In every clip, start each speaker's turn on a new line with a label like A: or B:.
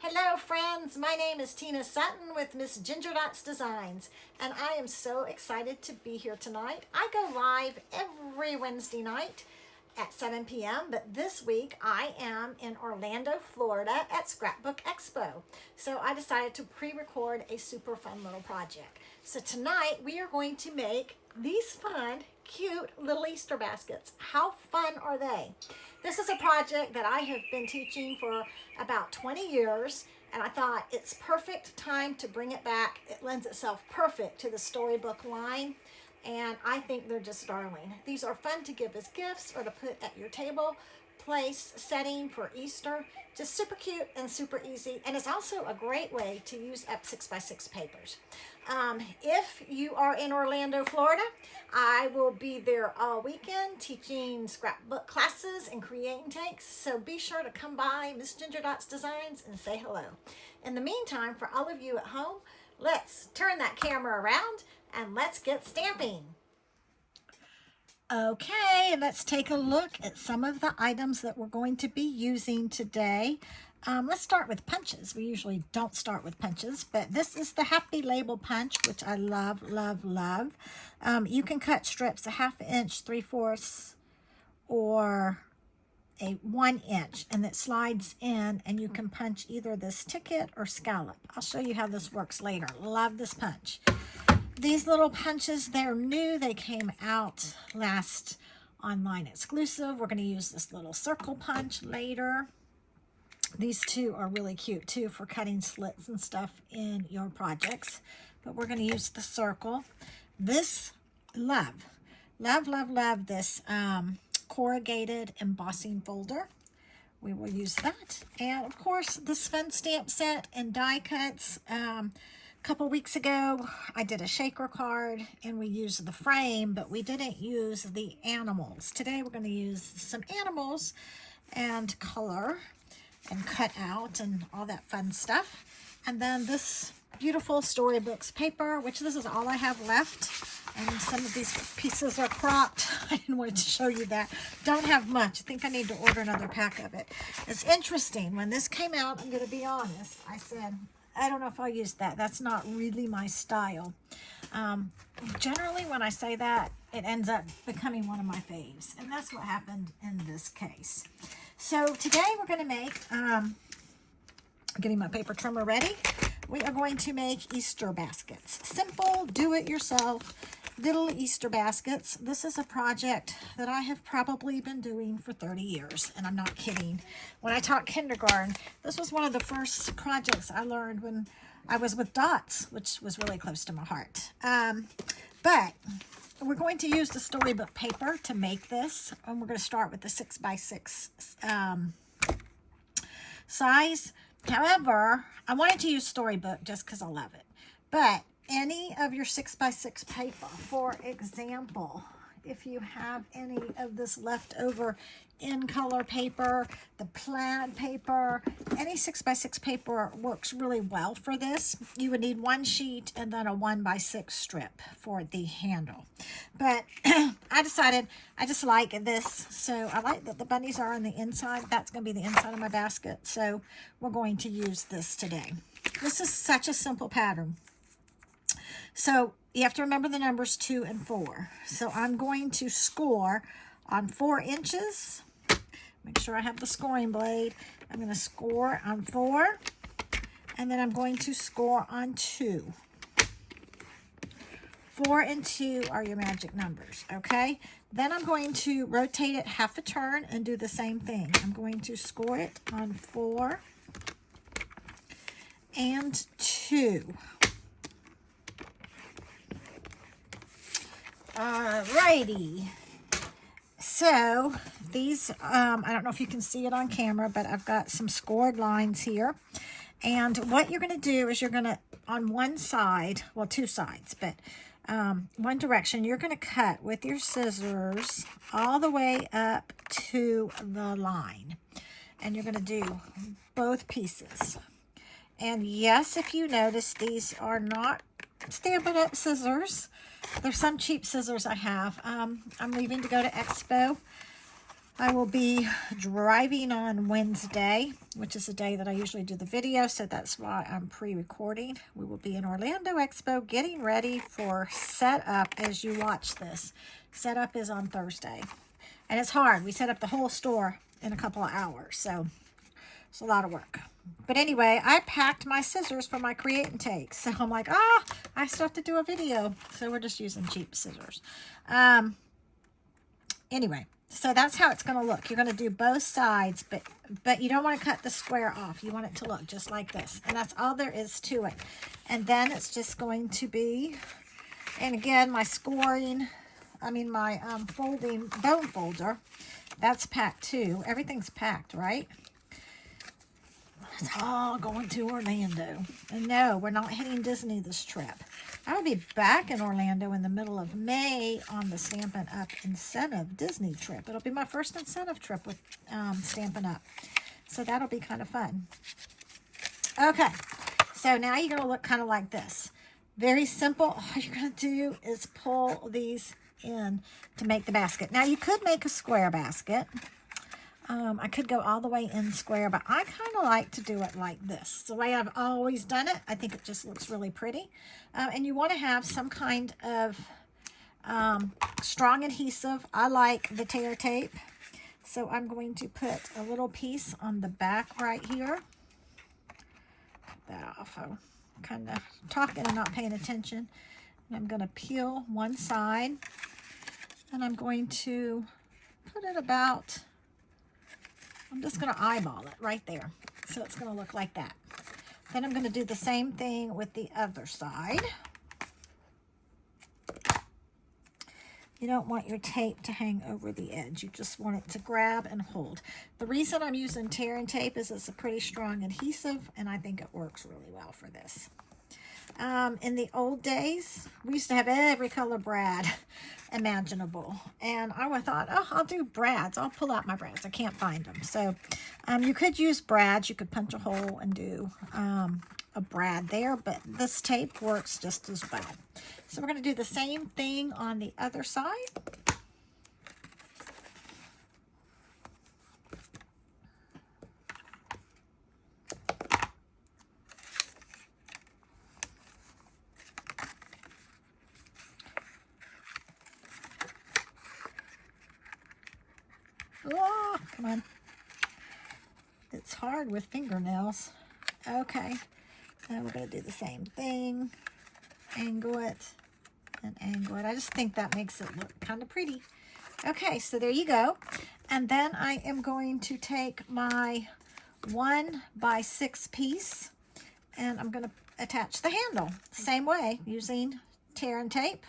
A: Hello friends, my name is Tina Sutton with Missgingerdots Designs, and I am so excited to be here tonight. I go live every Wednesday night at 7 p.m., but this week I am in Orlando, Florida at Scrapbook Expo. So I decided to pre-record a super fun little project. So tonight we are going to make these fun, cute little Easter baskets. How fun are they? This is a project that I have been teaching for about 20 years, and I thought it's perfect time to bring it back. It lends itself perfect to the storybook line, and I think they're just darling. These are fun to give as gifts or to put at your table place setting for Easter. Just super cute and super easy, and it's also a great way to use up 6x6 papers. If you are in Orlando, Florida, I will be there all weekend teaching scrapbook classes and creating takes, so be sure to come by Missgingerdots Designs and say hello. In the meantime, for all of you at home, let's turn that camera around and let's get stamping. Okay, let's take a look at some of the items that we're going to be using today. Let's start with punches. We usually don't start with punches, but this is the Happy Label punch, which I love, love, love. You can cut strips a 1/2 inch, 3/4, or a 1 inch, and it slides in, and you can punch either this ticket or scallop. I'll show you how this works later. Love this punch. These little punches, they're new. They came out last online exclusive. We're going to use this little circle punch later. These two are really cute too for cutting slits and stuff in your projects, but we're going to use the circle. This, love this corrugated embossing folder. We will use that. And of course, this fun stamp set and die cuts. Couple weeks ago, I did a shaker card and we used the frame, but we didn't use the animals. Today we're going to use some animals and color and cut out and all that fun stuff. And then this beautiful storybooks paper, which this is all I have left. And some of these pieces are cropped. I didn't want to show you that. Don't have much. I think I need to order another pack of it. It's interesting. When this came out, I'm going to be honest, I said, I don't know if I'll use that. That's not really my style. Generally, when I say that, it ends up becoming one of my faves. And that's what happened in this case. So today we're going to make, getting my paper trimmer ready, we are going to make Easter baskets. Simple, do-it-yourself little Easter baskets. This is a project that I have probably been doing for 30 years, and I'm not kidding. When I taught kindergarten, this was one of the first projects I learned when I was with dots, which was really close to my heart. But we're going to use the storybook paper to make this, and we're going to start with the 6x6 size. However, I wanted to use storybook just because I love it. But any of your 6x6 paper, for example, if you have any of this leftover in color paper, the plaid paper, any 6x6 paper works really well for this. You would need 1 sheet and then a 1x6 strip for the handle. But I decided I just like this, so I like that the bunnies are on the inside. That's going to be the inside of my basket, so we're going to use this today. This is such a simple pattern. So you have to remember the numbers 2 and 4. So I'm going to score on 4 inches. Make sure I have the scoring blade. I'm going to score on 4. And then I'm going to score on 2. 4 and 2 are your magic numbers, okay? Then I'm going to rotate it 1/2 turn and do the same thing. I'm going to score it on 4 and 2. Alrighty, so these, I don't know if you can see it on camera, but I've got some scored lines here. And what you're going to do is you're going to, on one side, well, 2 sides, but one direction, you're going to cut with your scissors all the way up to the line. And you're going to do both pieces. And yes, if you notice, these are not Stampin' Up scissors. There's some cheap scissors I have. I'm leaving to go to Expo I will be driving on Wednesday, which is the day that I usually do the video, so that's why I'm pre-recording. We will be in Orlando Expo getting ready for setup as you watch this. Setup is on Thursday, and it's hard. We set up the whole store in a couple of hours, so it's a lot of work. But anyway, I packed my scissors for my create and take, so I'm like, I still have to do a video, so we're just using cheap scissors. Anyway. So that's how it's going to look. You're going to do both sides, but you don't want to cut the square off. You want it to look just like this. And that's all there is to it. And then it's just going to be, and again, my folding bone folder, that's packed too. Everything's packed, right? It's all going to Orlando. And no, we're not hitting Disney this trip. I'll be back in Orlando in the middle of May on the Stampin' Up! Incentive Disney trip. It'll be my first incentive trip with Stampin' Up! So that'll be kind of fun. Okay, so now you're going to look kind of like this. Very simple. All you're going to do is pull these in to make the basket. Now, you could make a square basket. I could go all the way in square, but I kind of like to do it like this. It's the way I've always done it. I think it just looks really pretty. And you want to have some kind of strong adhesive. I like the tear tape. So I'm going to put a little piece on the back right here. Cut that off. I'm kind of talking and not paying attention. And I'm going to peel one side. And I'm going to put it about... I'm just going to eyeball it right there. So it's going to look like that. Then I'm going to do the same thing with the other side. You don't want your tape to hang over the edge. You just want it to grab and hold. The reason I'm using tear and tape is it's a pretty strong adhesive, and I think it works really well for this. In the old days, we used to have every color brad imaginable. And I thought, I'll do brads. I'll pull out my brads. I can't find them. So you could use brads. You could punch a hole and do a brad there. But this tape works just as well. So we're going to do the same thing on the other side. Oh, come on. It's hard with fingernails. Okay. Now we're going to do the same thing. Angle it and angle it. I just think that makes it look kind of pretty. Okay, so there you go. And then I am going to take my 1x6 piece and I'm going to attach the handle. Same way, using tear and tape.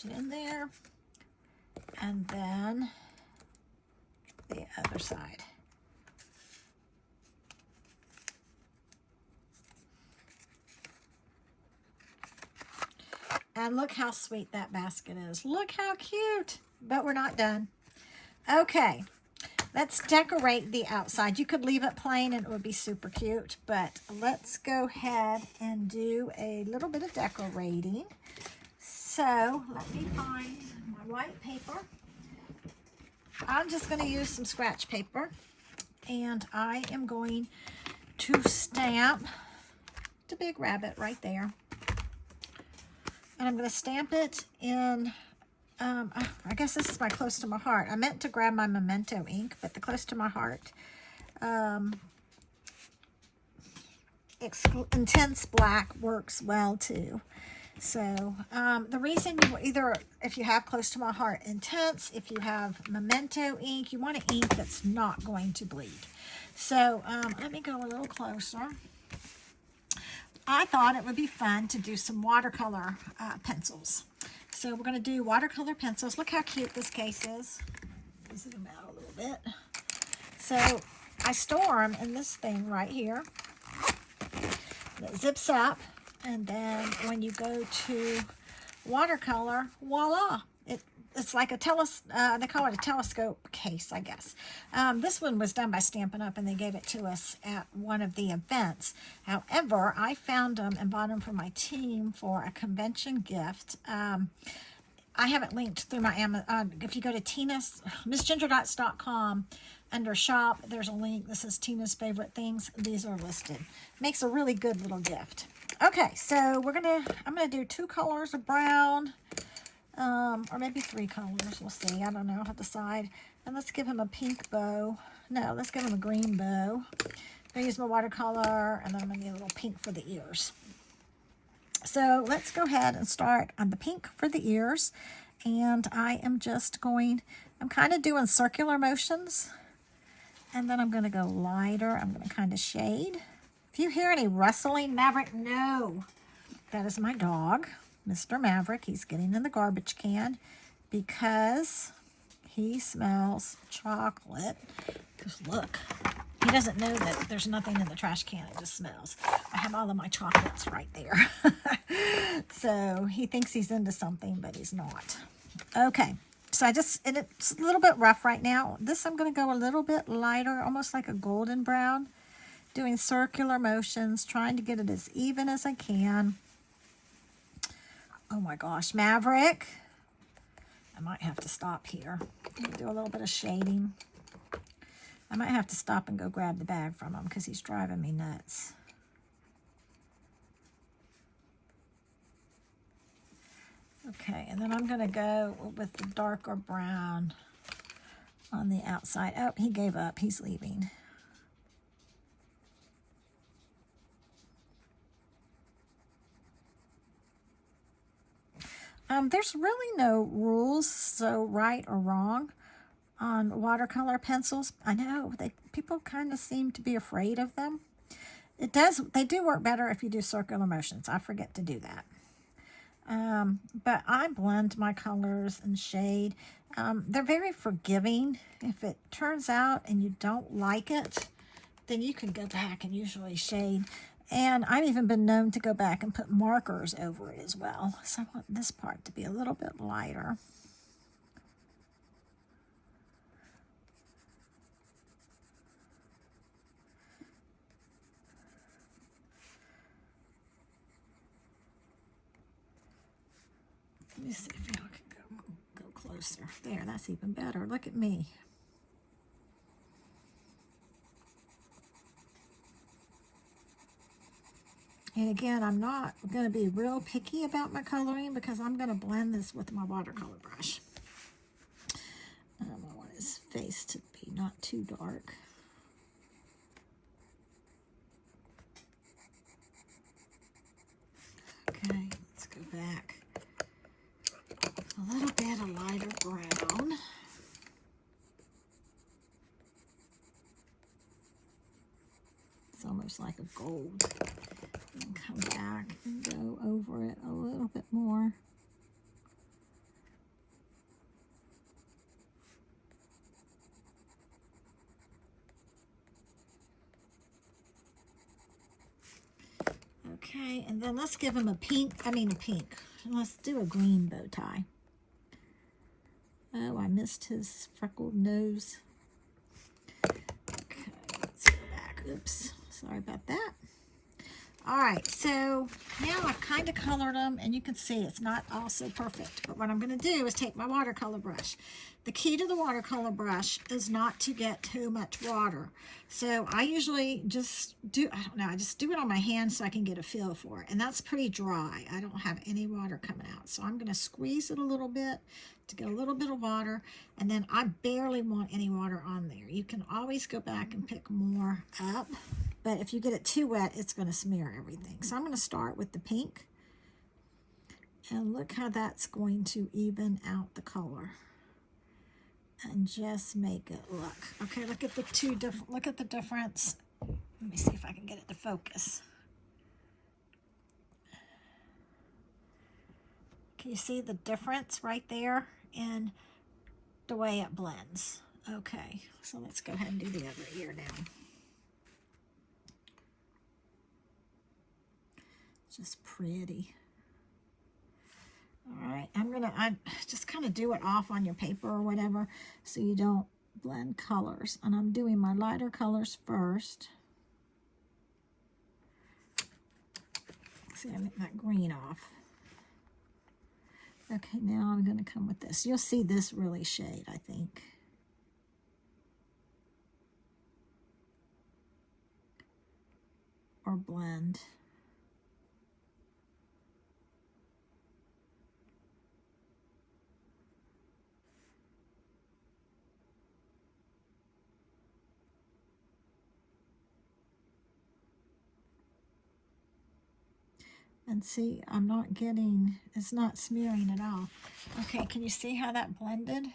A: In there, and then the other side. And look how sweet that basket is. Look how cute, but we're not done. Okay, let's decorate the outside. You could leave it plain and it would be super cute, but let's go ahead and do a little bit of decorating. So let me find my white paper. I'm just going to use some scratch paper, and I am going to stamp the big rabbit right there. And I'm going to stamp it in, I guess this is my close to my heart. I meant to grab my Memento ink, but the close to my heart. Intense black works well too. So the reason you either, if you have close to my heart intense, if you have Memento ink, you want an ink that's not going to bleed. So let me go a little closer. I thought it would be fun to do some watercolor pencils. So we're going to do watercolor pencils. Look how cute this case is. Zoom them out a little bit. So I store them in this thing right here. It zips up. And then when you go to watercolor, voila, it it's like a they call it a telescope case, I guess. This one was done by Stampin' Up, and they gave it to us at one of the events. However, I found them and bought them for my team for a convention gift. I have it linked through my Amazon. If you go to Missgingerdots.com, under shop, there's a link. This is Tina's favorite things. These are listed. Makes a really good little gift. Okay, so I'm gonna do 2 colors of brown, or maybe 3 colors. We'll see. I don't know. I'll have to decide. And let's give him a pink bow. No, let's give him a green bow. I'm gonna use my watercolor, and then I'm gonna need a little pink for the ears. So let's go ahead and start on the pink for the ears. And I am just going, I'm kind of doing circular motions. And then I'm going to go lighter. I'm going to kind of shade. If you hear any rustling, Maverick, no. That is my dog, Mr. Maverick. He's getting in the garbage can because he smells chocolate. Because look, he doesn't know that there's nothing in the trash can. It just smells. I have all of my chocolates right there. So he thinks he's into something, but he's not. Okay. So and it's a little bit rough right now. This I'm going to go a little bit lighter, almost like a golden brown, doing circular motions, trying to get it as even as I can. Oh my gosh, Maverick. I might have to stop here. Do a little bit of shading. I might have to stop and go grab the bag from him because he's driving me nuts. Okay, and then I'm going to go with the darker brown on the outside. Oh, he gave up. He's leaving. There's really no rules, so right or wrong, on watercolor pencils. I know people kind of seem to be afraid of them. They do work better if you do circular motions. I forget to do that. But I blend my colors and shade. They're very forgiving. If it turns out and you don't like it, then you can go back and usually shade. And I've even been known to go back and put markers over it as well. So I want this part to be a little bit lighter. Let me see if y'all can go closer. There, that's even better. Look at me. And again, I'm not going to be real picky about my coloring because I'm going to blend this with my watercolor brush. I want his face to be not too dark. Okay, let's go back. A little bit of lighter brown. It's almost like a gold. And come back and go over it a little bit more. Okay, and then let's give him a pink. Let's do a green bow tie. Oh, I missed his freckled nose. Okay, let's go back. Oops, sorry about that. All right, so now I've kind of colored them, and you can see it's not all so perfect. But what I'm going to do is take my watercolor brush. The key to the watercolor brush is not to get too much water. So I usually just I just do it on my hand so I can get a feel for it. And that's pretty dry. I don't have any water coming out. So I'm going to squeeze it a little bit to get a little bit of water. And then I barely want any water on there. You can always go back and pick more up. But if you get it too wet, it's going to smear everything. So I'm going to start with the pink. And look how that's going to even out the color. And just make it look. Okay, look at the difference. Let me see if I can get it to focus. Can you see the difference right there in the way it blends? Okay, so let's go ahead and do the other ear now. Just pretty. All right, I just kind of do it off on your paper or whatever so you don't blend colors. And I'm doing my lighter colors first. See, I make that green off. Okay, now I'm going to come with this. You'll see this really shade, I think. Or blend. And see, I'm not getting, it's not smearing at all. Okay, can you see how that blended?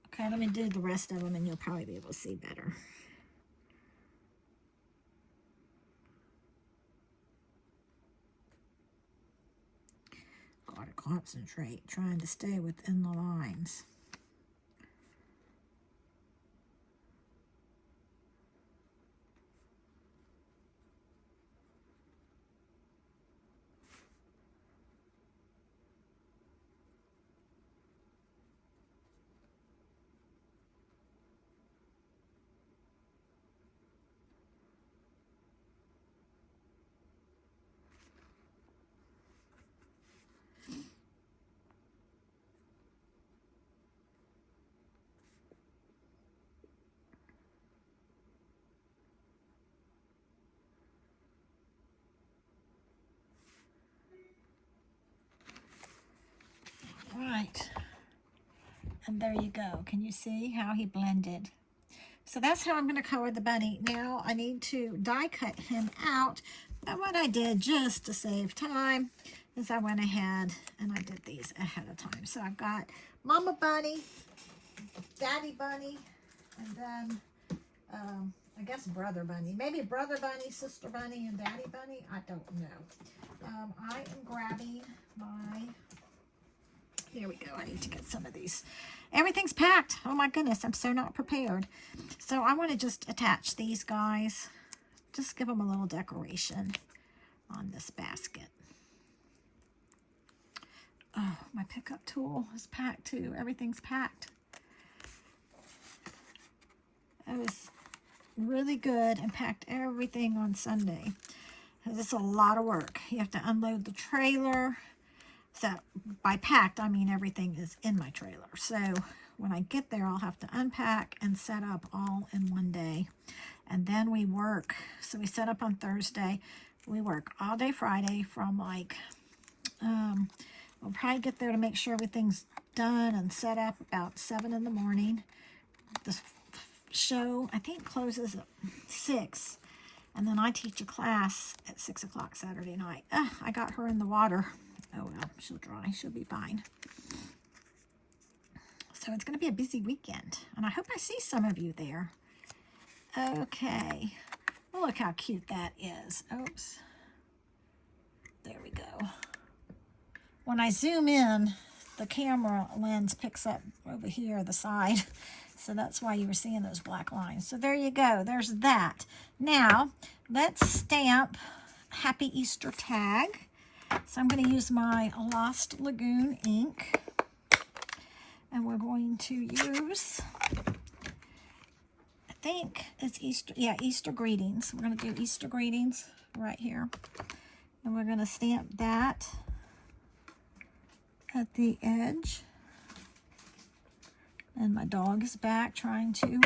A: Okay, let me do the rest of them and you'll probably be able to see better. Gotta concentrate, trying to stay within the lines. Right, and there you go. Can you see how he blended? So that's how I'm going to color the bunny. Now I need to die cut him out, but what I did just to save time is I went ahead and I did these ahead of time. So I've got Mama Bunny, Daddy Bunny, and then I guess Brother Bunny. Maybe Brother Bunny, Sister Bunny, and Daddy Bunny. I don't know. I am grabbing my... There we go. I need to get some of these. Everything's packed. Oh my goodness, I'm so not prepared. So I want to just attach these guys. Just give them a little decoration on this basket. Oh, my pickup tool is packed too. Everything's packed. I was really good and packed everything on Sunday. It's a lot of work. You have to unload the trailer. So by packed, I mean everything is in my trailer. So when I get there, I'll have to unpack and set up all in one day. And then we work. So we set up on Thursday. We work all day Friday from like, we'll probably get there to make sure everything's done and set up about 7 in the morning. The show, I think, closes at 6. And then I teach a class at 6 o'clock Saturday night. I got her in the water. Oh well, she'll dry. She'll be fine. So it's going to be a busy weekend. And I hope I see some of you there. Okay. Well, look how cute that is. Oops. There we go. When I zoom in, the camera lens picks up over here, the side. So that's why you were seeing those black lines. So there you go. There's that. Now, let's stamp Happy Easter tag. So I'm going to use my Lost Lagoon ink. And we're going to use, I think it's Easter, yeah, Easter greetings. We're going to do Easter greetings right here. And we're going to stamp that at the edge. And my dog is back trying to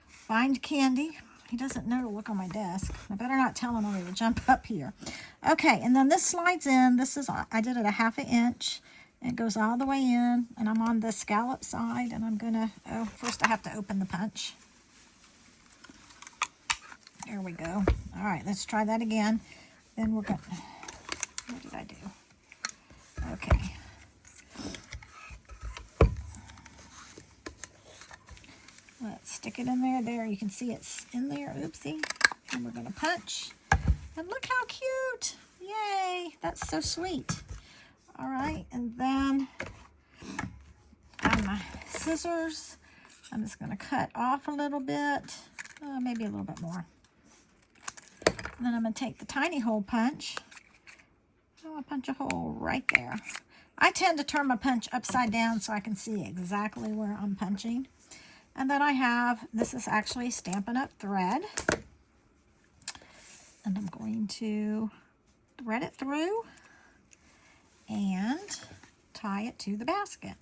A: find candy. He doesn't know to look on my desk. I better not tell him to jump up here. Okay, and then this slides in. This is, I did it a 1/2 inch. It goes all the way in, and I'm on the scallop side, and I'm gonna, oh, first I have to open the punch. There we go. All right, let's try that again. Then we're gonna, what did I do? Okay. Let's stick it in there. There, you can see it's in there. Oopsie. And we're going to punch. And look how cute. Yay. That's so sweet. All right. And then I have my scissors. I'm just going to cut off a little bit. Maybe a little bit more. And then I'm going to take the tiny hole punch. I'm going to punch a hole right there. I tend to turn my punch upside down so I can see exactly where I'm punching. And then I have, this is actually Stampin' Up! Thread. And I'm going to thread it through and tie it to the basket.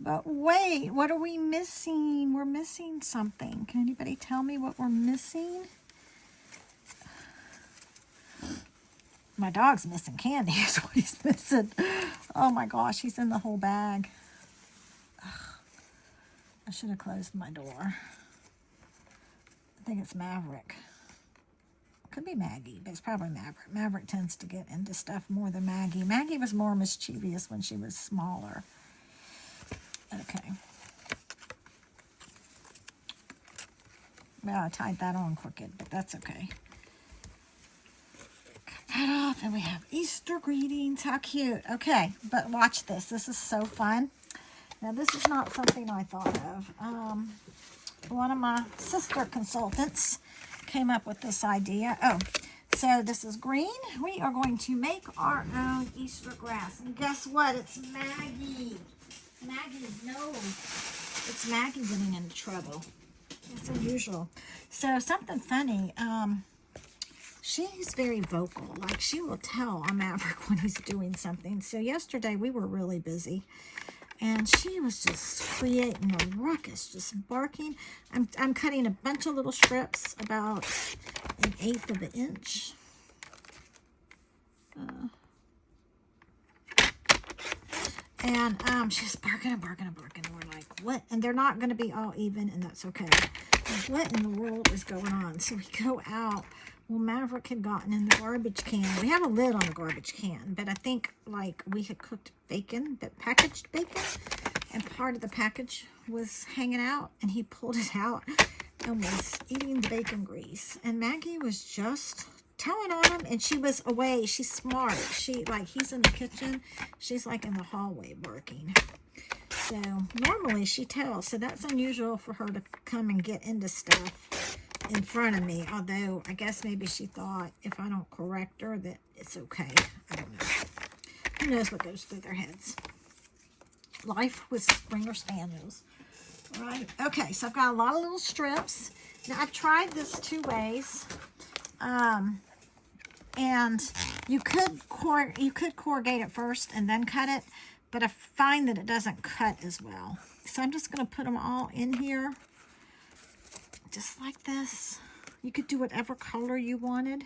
A: But wait, what are we missing? We're missing something. Can anybody tell me what we're missing? My dog's missing candy is what he's missing. Oh my gosh, he's in the whole bag. Ugh. I should have closed my door. I think it's Maverick. Could be Maggie, but it's probably Maverick. Maverick tends to get into stuff more than Maggie. Maggie was more mischievous when she was smaller. Okay. Well, I tied that on crooked, but that's okay. Cut that off, and we have Easter greetings. How cute. Okay, but watch this. This is so fun. Now, this is not something I thought of. One of my sister consultants came up with this idea. Oh, so this is green. We are going to make our own Easter grass. And guess what? It's Maggie. Maggie's nose. It's Maggie getting into trouble. It's unusual. So something funny. She's very vocal. Like, she will tell on Maverick when he's doing something. So yesterday we were really busy. And she was just creating a ruckus, just barking. I'm cutting a bunch of little strips, about 1/8 of an inch. And she's barking and barking and barking. And we're like, what? And they're not going to be all even, and that's okay. What in the world is going on? So we go out. Well, Maverick had gotten in the garbage can. We have a lid on the garbage can, but I think, like, we had cooked bacon, but packaged bacon, and part of the package was hanging out, and he pulled it out and was eating the bacon grease. And Maggie was just telling on him, and she was away. She's smart. She, like, he's in the kitchen. She's, like, in the hallway working. So normally she tells, so that's unusual for her to come and get into stuff in front of me, although I guess maybe she thought if I don't correct her that it's okay. I don't know. Who knows what goes through their heads. Life with Springer Spaniels. All right. Okay, so I've got a lot of little strips. Now, I've tried this 2 ways. And you could corrugate it first and then cut it, but I find that it doesn't cut as well. So I'm just going to put them all in here. Just like this. You could do whatever color you wanted.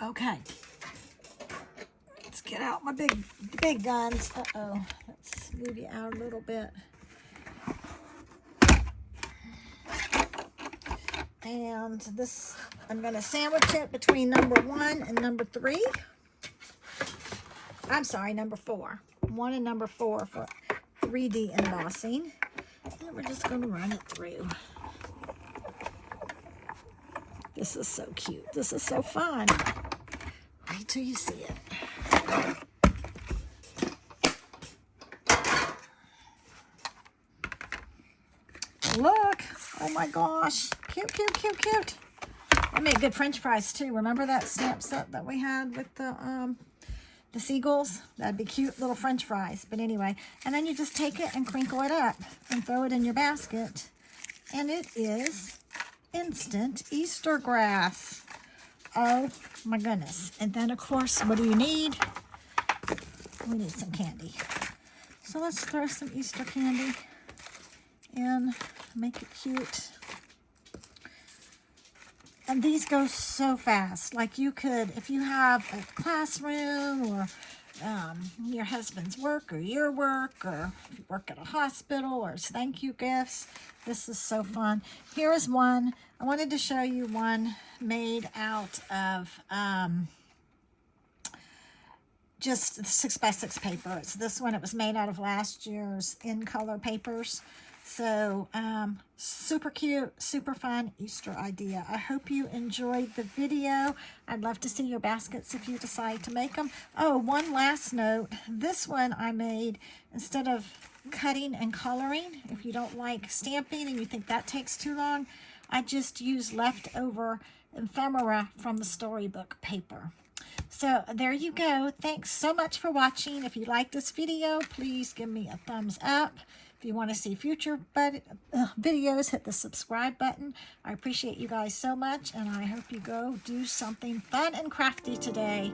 A: Okay. Let's get out my big guns. Uh-oh. Let's move you out a little bit. And this, I'm going to sandwich it between number 1 and number 3. I'm sorry, number 4. 1 and number 4 for 3D embossing. And we're just going to run it through. This is so cute. This is so fun. Wait till you see it. Look. Oh my gosh. Cute, cute, cute, cute. I made good French fries too. Remember that stamp set that we had with the seagulls? That'd be cute little French fries. But anyway, and then you just take it and crinkle it up and throw it in your basket. And it is instant Easter grass. Oh my goodness. And then of course, what do you need? We need some candy. So let's throw some Easter candy in, make it cute. And these go so fast. Like, you could, if you have a classroom or your husband's work or your work, or if you work at a hospital, or as thank you gifts, this is so fun. Here is one. I wanted to show you one made out of just 6x6 paper. It's this one. It was made out of last year's in color papers. So super cute, super fun Easter idea. I hope you enjoyed the video. I'd love to see your baskets if you decide to make them. Oh, one last note. This one I made instead of cutting and coloring. If you don't like stamping and you think that takes too long, I just use leftover ephemera from the storybook paper. So there you go. Thanks so much for watching. If you like this video, please give me a thumbs up. If you want to see future videos, hit the subscribe button. I appreciate you guys so much, and I hope you go do something fun and crafty today.